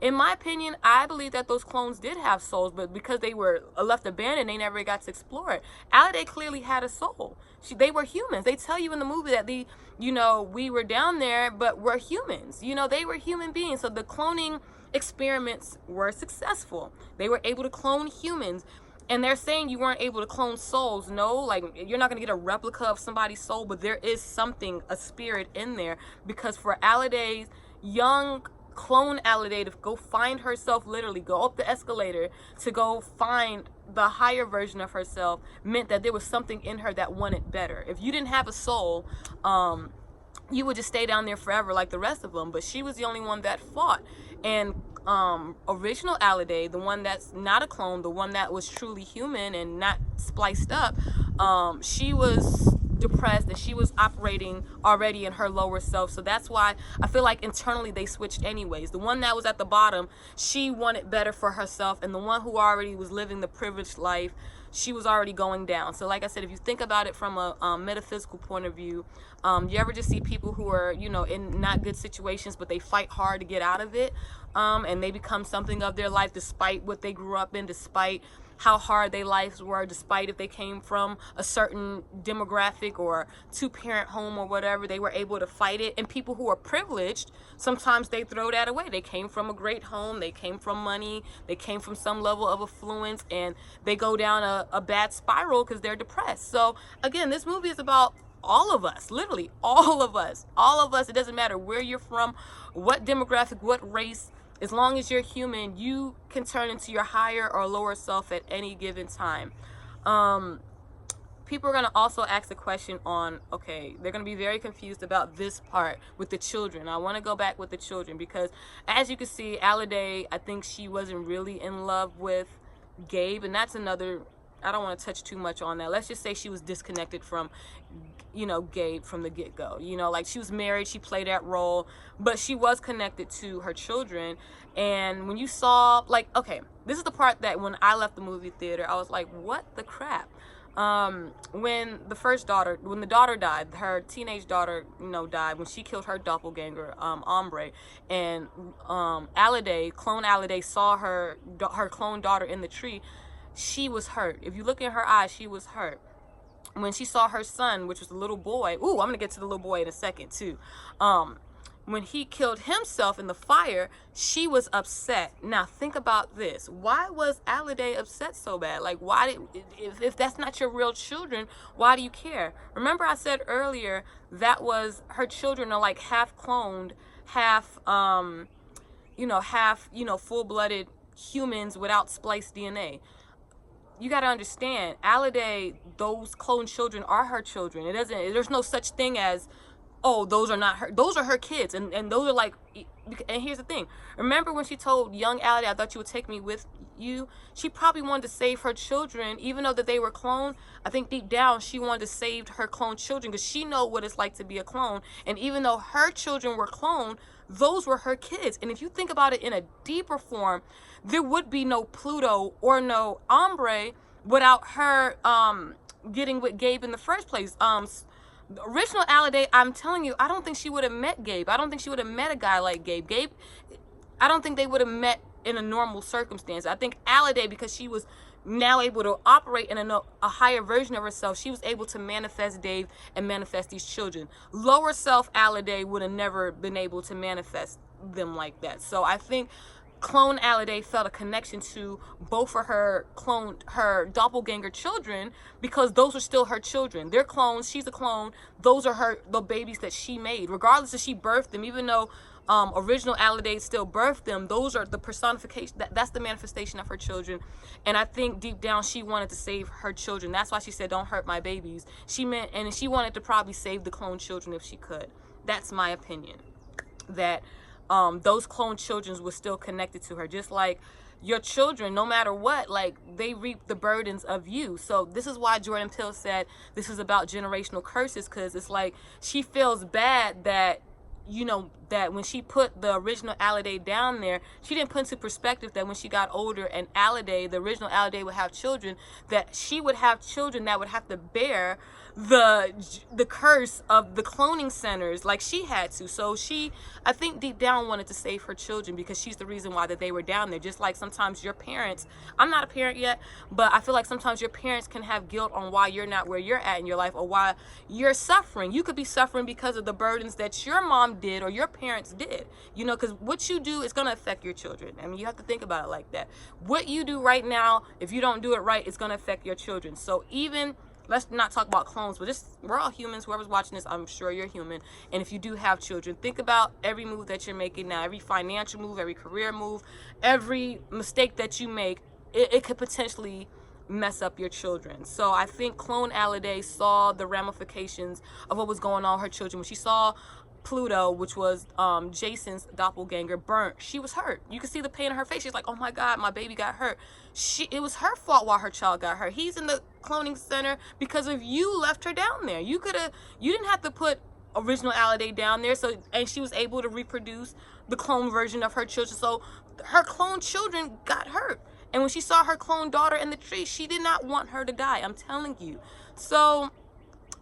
in my opinion, I believe that those clones did have souls, but because they were left abandoned, they never got to explore it. Adelaide clearly had a soul. They were humans. They tell you in the movie that we were down there, but we're humans. They were human beings. So the cloning experiments were successful. They were able to clone humans. And they're saying you weren't able to clone souls. No, like, you're not going to get a replica of somebody's soul, but there is something, a spirit in there. Because for Adelaide's young clone Adelaide to go find herself, literally go up the escalator to go find the higher version of herself, meant that there was something in her that wanted better. If you didn't have a soul, you would just stay down there forever like the rest of them. But she was the only one that fought. And original Adelaide, the one that's not a clone, the one that was truly human and not spliced up, she was depressed and she was operating already in her lower self. So that's why I feel like internally they switched anyways. The one that was at the bottom, she wanted better for herself, and the one who already was living the privileged life, she was already going down. So like I said, if you think about it from a metaphysical point of view, you ever just see people who are, in not good situations, but they fight hard to get out of it, and they become something of their life despite what they grew up in, despite how hard their lives were, despite if they came from a certain demographic or two-parent home or whatever, they were able to fight it. And people who are privileged, sometimes they throw that away. They came from a great home, they came from money, they came from some level of affluence, and they go down a bad spiral because they're depressed. So again, this movie is about all of us, literally all of us. It doesn't matter where you're from, what demographic, what race. As long as you're human, you can turn into your higher or lower self at any given time. People are going to also ask the question on, okay, they're going to be very confused about this part with the children. I want to go back with the children because, as you can see, Adelaide, I think she wasn't really in love with Gabe, and that's another, I don't want to touch too much on that. Let's just say she was disconnected from, Gabe from the get-go. Like, she was married, she played that role, but she was connected to her children. And when you saw, like, okay, this is the part that when I left the movie theater, I was like, what the crap? When the daughter died, her teenage daughter, died, when she killed her doppelganger, Ombre, and Adelaide, clone Adelaide, saw her clone daughter in the tree, she was hurt. If you look in her eyes, she was hurt. When she saw her son, which was a little boy, I'm gonna get to the little boy in a second too. When he killed himself in the fire, she was upset. Now think about this. Why was Adelaide upset so bad? Like, if that's not your real children, why do you care? Remember I said earlier that was her children are like half cloned, half full-blooded humans without spliced DNA. You got to understand, Adelaide, those clone children are her children. There's no such thing as, oh, those are not her. Those are her kids. And those are like, and here's the thing. Remember when she told young Adelaide, I thought you would take me with you? She probably wanted to save her children, even though that they were cloned. I think deep down, she wanted to save her clone children because she know what it's like to be a clone. And even though her children were cloned, those were her kids. And if you think about it in a deeper form, there would be no Pluto or no Ombre without her getting with Gabe in the first place. The original Adelaide, I'm telling you, I don't think she would have met Gabe. I don't think she would have met a guy like Gabe. I don't think they would have met in a normal circumstance. I think Adelaide, because she was now able to operate in a higher version of herself, she was able to manifest Dave and manifest these children. Lower self Adelaide would have never been able to manifest them like that. So I think clone Adelaide felt a connection to both of her doppelganger children, because those are still her children. They're clones, she's a clone, those are the babies that she made. Regardless if she birthed them, even though original Adelaide still birthed them, those are the personification, that's the manifestation of her children. And I think deep down she wanted to save her children. That's why she said, don't hurt my babies. She wanted to probably save the clone children if she could. That's my opinion. That those clone children were still connected to her, just like your children, no matter what, like, they reap the burdens of you. So this is why Jordan Peele said this is about generational curses, because it's like she feels bad that, that when she put the original Adelaide down there, she didn't put into perspective that when she got older and Adelaide, the original Adelaide, would have children, that she would have children that would have to bear the curse of the cloning centers like she had to. So she, I think deep down, wanted to save her children because she's the reason why that they were down there. Just like sometimes your parents, I'm not a parent yet, but I feel like sometimes your parents can have guilt on why you're not where you're at in your life, or why you're suffering. You could be suffering because of the burdens that your mom did or your parents did, you know, because what you do is going to affect your children. I mean, you have to think about it like that. What you do right now, if you don't do it right, it's going to affect your children. So even, let's not talk about clones, but just, we're all humans. Whoever's watching this, I'm sure you're human. And if you do have children, think about every move that you're making now, every financial move, every career move, every mistake that you make, it could potentially mess up your children. So I think clone Adelaide saw the ramifications of what was going on with her children. When she saw Pluto, which was Jason's doppelganger, burnt, she was hurt. You could see the pain in her face. She's like, oh my God, my baby got hurt. It was her fault why her child got hurt. He's in the cloning center because of you left her down there. You didn't have to put original Adelaide down there. So, and she was able to reproduce the clone version of her children. So her clone children got hurt. And when she saw her clone daughter in the tree, she did not want her to die. I'm telling you. So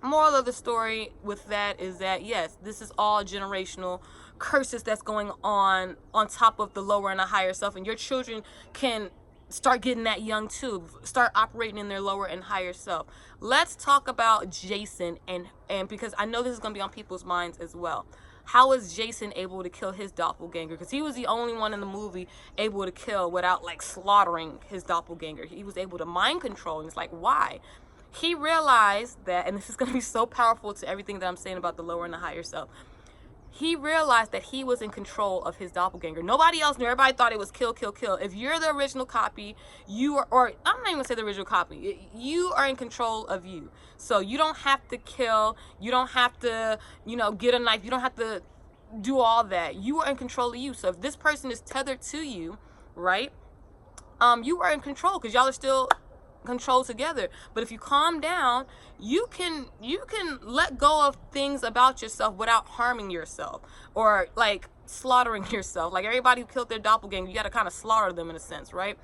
moral of the story with that is that, yes, this is all generational curses that's going on top of the lower and the higher self. And your children can start getting that young too, start operating in their lower and higher self. Let's talk about Jason, and because I know this is going to be on people's minds as well. How was Jason able to kill his doppelganger? Because he was the only one in the movie able to kill without like slaughtering his doppelganger. He was able to mind control, and it's like, why? He realized that, and this is going to be so powerful to everything that I'm saying about the lower and the higher self. He realized that he was in control of his doppelganger. Nobody else knew. Everybody thought it was kill, kill, kill. If you're the original copy, you are, or I'm not even gonna say the original copy, you are in control of you. So you don't have to kill. You don't have to, you know, get a knife. You don't have to do all that. You are in control of you. So if this person is tethered to you, right, you are in control because y'all are still control together. But if you calm down, you can let go of things about yourself without harming yourself or like slaughtering yourself. Like everybody who killed their doppelganger, you got to kind of slaughter them in a sense, right?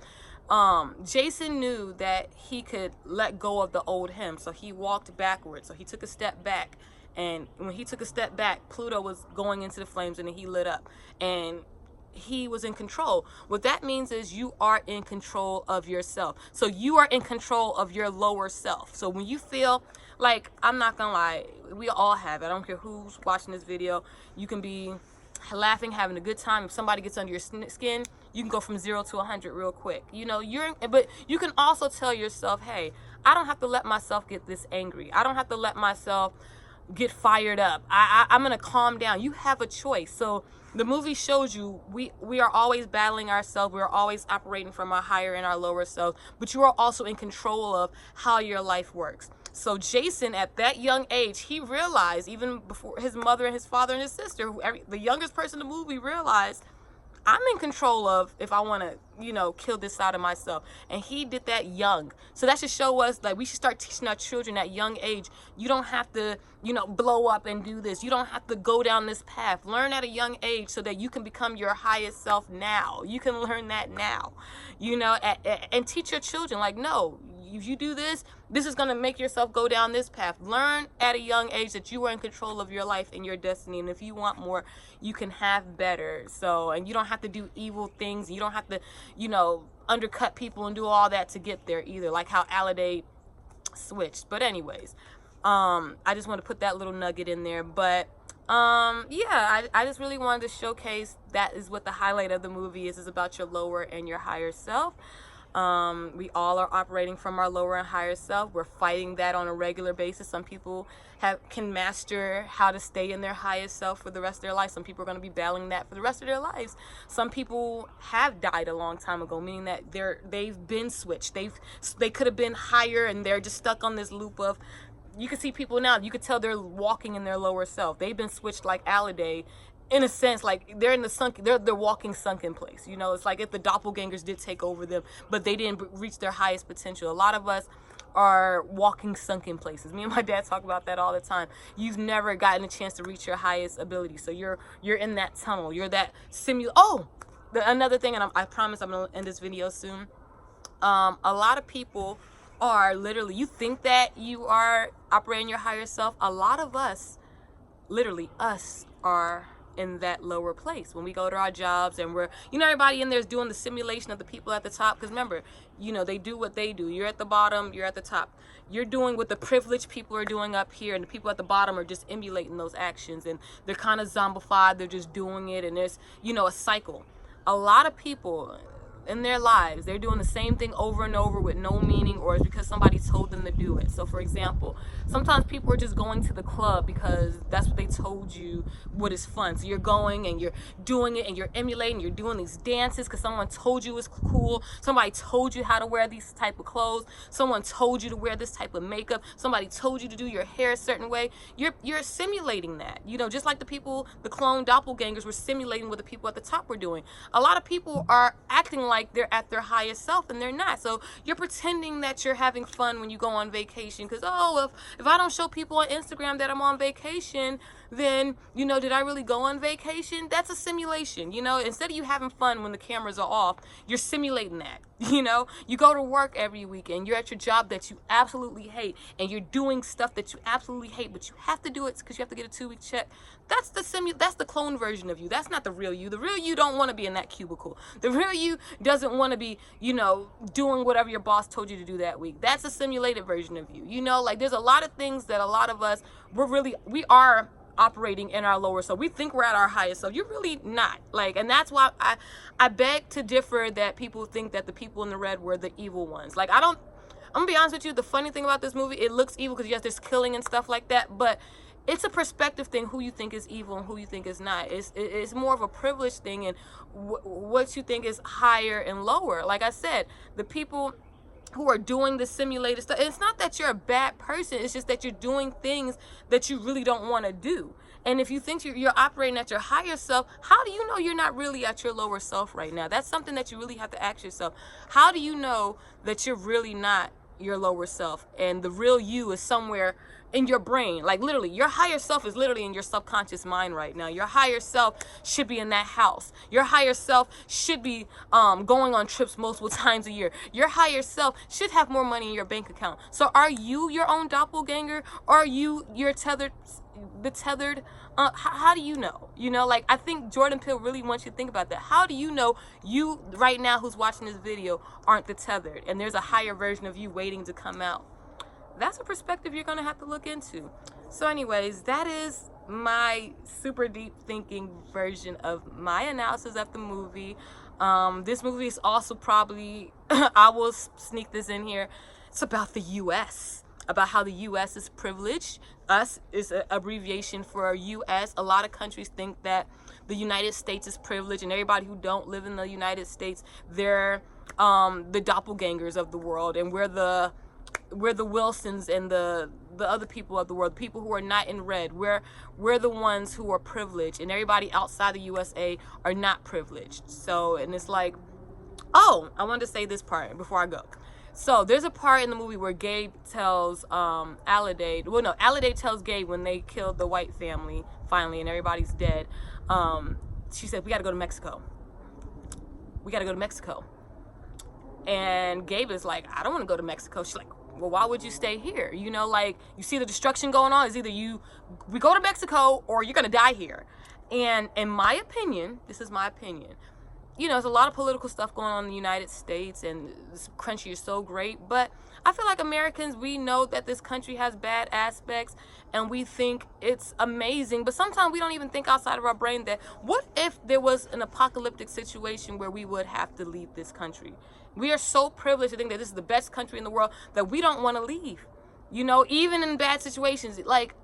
Jason knew that he could let go of the old him, so he walked backwards. So he took a step back, and when he took a step back, Pluto was going into the flames, and then he lit up, and he was in control. What that means is you are in control of yourself. So you are in control of your lower self. So when you feel like, I'm not gonna lie, we all have it. I don't care who's watching this video. You can be laughing, having a good time. If somebody gets under your skin, you can go from 0 to 100 real quick. You know, but you can also tell yourself, hey, I don't have to let myself get this angry. I don't have to let myself get fired up. I'm gonna calm down. You have a choice. So the movie shows you we are always battling ourselves. We're always operating from our higher and our lower self, but you are also in control of how your life works. So Jason, at that young age, he realized, even before his mother and his father and his sister, the youngest person in the movie realized, I'm in control of if I want to, you know, kill this side of myself. And he did that young. So that should show us, like, we should start teaching our children at young age. You don't have to, you know, blow up and do this. You don't have to go down this path. Learn at a young age so that you can become your highest self now. You can learn that now, you know, and teach your children, like, no, if you do this, this is going to make yourself go down this path. Learn at a young age that you are in control of your life and your destiny. And if you want more, you can have better. So, and you don't have to do evil things. You don't have to, you know, undercut people and do all that to get there either. Like how Adelaide switched. But anyways, I just want to put that little nugget in there. But yeah, I just really wanted to showcase that is what the highlight of the movie is about your lower and your higher self. We all are operating from our lower and higher self. We're fighting that on a regular basis. Some people can master how to stay in their highest self for the rest of their life. Some people are going to be battling that for the rest of their lives. Some people have died a long time ago, meaning that they've been switched. They could have been higher and they're just stuck on this loop of, you can see people now, you could tell they're walking in their lower self. They've been switched like Adelaide. In a sense, like they're in the they're walking sunken place. You know, it's like if the doppelgangers did take over them, but they didn't reach their highest potential. A lot of us are walking sunken places. Me and my dad talk about that all the time. You've never gotten a chance to reach your highest ability, so you're in that tunnel. You're that another thing, and I promise I'm gonna end this video soon. A lot of people are literally, you think that you are operating your higher self. A lot of us, literally us, are in that lower place when we go to our jobs, and we're, you know, everybody in there is doing the simulation of the people at the top, because remember, you know, they do what they do. You're at the bottom, you're at the top. You're doing what the privileged people are doing up here, and the people at the bottom are just emulating those actions, and they're kind of zombified. They're just doing it, and there's, you know, a cycle. A lot of people in their lives, they're doing the same thing over and over with no meaning, or it's because somebody told them to do it. So for example, sometimes people are just going to the club because that's what they told you what is fun. So you're going and you're doing it and you're emulating, you're doing these dances because someone told you it's cool, somebody told you how to wear these type of clothes, someone told you to wear this type of makeup, somebody told you to do your hair a certain way. You're simulating that, you know, just like the people, the clone doppelgangers, were simulating what the people at the top were doing. A lot of people are acting like they're at their highest self, and they're not. So you're pretending that you're having fun when you go on vacation, because, oh, if I don't show people on Instagram that I'm on vacation, then, you know, did I really go on vacation? That's a simulation. You know, instead of you having fun when the cameras are off, you're simulating that. You know, you go to work every weekend, you're at your job that you absolutely hate, and you're doing stuff that you absolutely hate, but you have to do it because you have to get a 2-week check. That's the clone version of you. That's not the real you. The real you don't want to be in that cubicle. The real you doesn't want to be, you know, doing whatever your boss told you to do that week. That's a simulated version of you. You know, like, there's a lot of things that a lot of us, we are operating in our lower self. We think we're at our highest self. You're really not. Like, and that's why I beg to differ that people think that the people in the red were the evil ones. Like, I'm gonna be honest with you, the funny thing about this movie, it looks evil because yes, there's killing and stuff like that, but it's a perspective thing, who you think is evil and who you think is not. It's more of a privilege thing, and what you think is higher and lower. Like I said, the people who are doing the simulated stuff, it's not that you're a bad person, it's just that you're doing things that you really don't want to do. And if you think you're operating at your higher self, how do you know you're not really at your lower self right now? That's something that you really have to ask yourself. How do you know that you're really not your lower self, and the real you is somewhere in your brain? Like, literally, your higher self is literally in your subconscious mind right now. Your higher self should be in that house. Your higher self should be going on trips multiple times a year. Your higher self should have more money in your bank account. So are you your own doppelganger, or are you the tethered? How do you know? You know, like, I think Jordan Peele really wants you to think about that. How do you know you right now who's watching this video aren't the tethered, and there's a higher version of you waiting to come out? That's a perspective you're going to have to look into. So anyways, that is my super deep thinking version of my analysis of the movie. This movie is also probably, I will sneak this in here, it's about the US, about how the US is privileged. US is an abbreviation for US. A lot of countries think that the United States is privileged, and everybody who don't live in the United States, they're the doppelgangers of the world, and we're the Wilsons and the other people of the world, people who are not in red. We're the ones who are privileged, and everybody outside the USA are not privileged. So, and it's like, oh, I wanted to say this part before I go. So there's a part in the movie where Gabe tells Adelaide, well, no, Adelaide tells Gabe when they killed the white family finally and everybody's dead. She said, we got to go to Mexico. We got to go to Mexico. And Gabe is like, I don't want to go to Mexico. She's like, well, why would you stay here? You know, like, you see the destruction going on. It's either we go to Mexico or you're going to die here. And in my opinion, this is my opinion, you know, there's a lot of political stuff going on in the United States, and this country is so great, but I feel like Americans, we know that this country has bad aspects, and we think it's amazing, but sometimes we don't even think outside of our brain that, what if there was an apocalyptic situation where we would have to leave this country? We are so privileged to think that this is the best country in the world that we don't want to leave. You know, even in bad situations, like,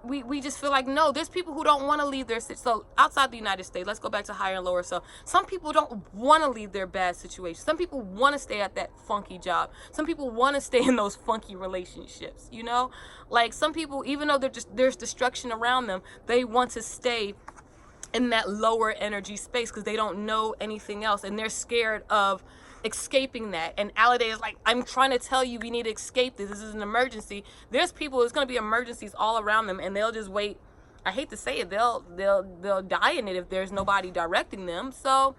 we just feel like, no, there's people who don't want to leave their, so outside the United States, let's go back to higher and lower self. Some people don't want to leave their bad situations. Some people want to stay at that funky job. Some people want to stay in those funky relationships, you know? Like, some people, even though there's destruction around them, they want to stay in that lower energy space because they don't know anything else, and they're scared of escaping that. And Adelaide is like, I'm trying to tell you, we need to escape this. This is an emergency. There's people, there's going to be emergencies all around them, and they'll just wait. I hate to say it, they'll die in it if there's nobody directing them. So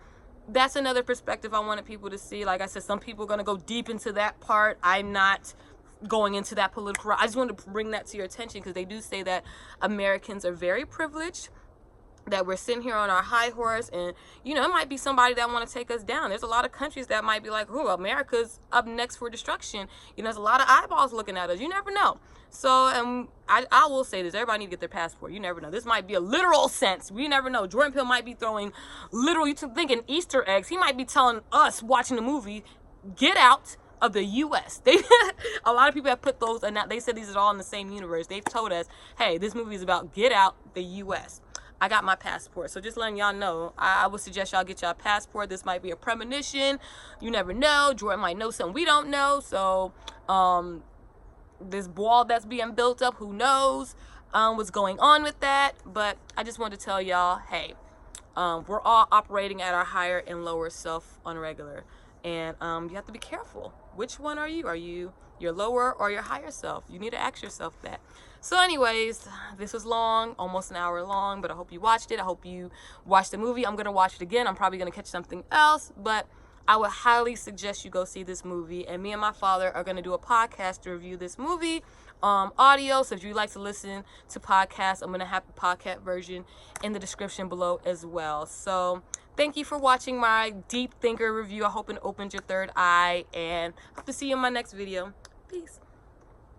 that's another perspective I wanted people to see. Like I said, some people are going to go deep into that part. I'm not going into that political. I just wanted to bring that to your attention because they do say that Americans are very privileged, that we're sitting here on our high horse, and you know, it might be somebody that want to take us down. There's a lot of countries that might be like, oh, America's up next for destruction. You know, there's a lot of eyeballs looking at us. You never know. So I will say this, everybody need to get their passport. You never know, this might be a literal sense. We never know. Jordan Peele might be throwing literal, you thinking Easter eggs. He might be telling us watching the movie, get out of the US. They a lot of people have put those, and they said these are all in the same universe. They've told us, hey, this movie is about get out the US. I got my passport, so just letting y'all know, I would suggest y'all get y'all passport. This might be a premonition. You never know. Jordan might know something we don't know. So this wall that's being built up, who knows what's going on with that. But I just wanted to tell y'all, hey, we're all operating at our higher and lower self on regular, and you have to be careful. Which one are you? Are you your lower or your higher self? You need to ask yourself that. So anyways, this was long, almost an hour long, but I hope you watched it. I hope you watched the movie. I'm going to watch it again. I'm probably going to catch something else, but I would highly suggest you go see this movie. And me and my father are going to do a podcast to review this movie, audio. So if you like to listen to podcasts, I'm going to have the podcast version in the description below as well. So thank you for watching my deep thinker review. I hope it opened your third eye, and hope to see you in my next video. Peace.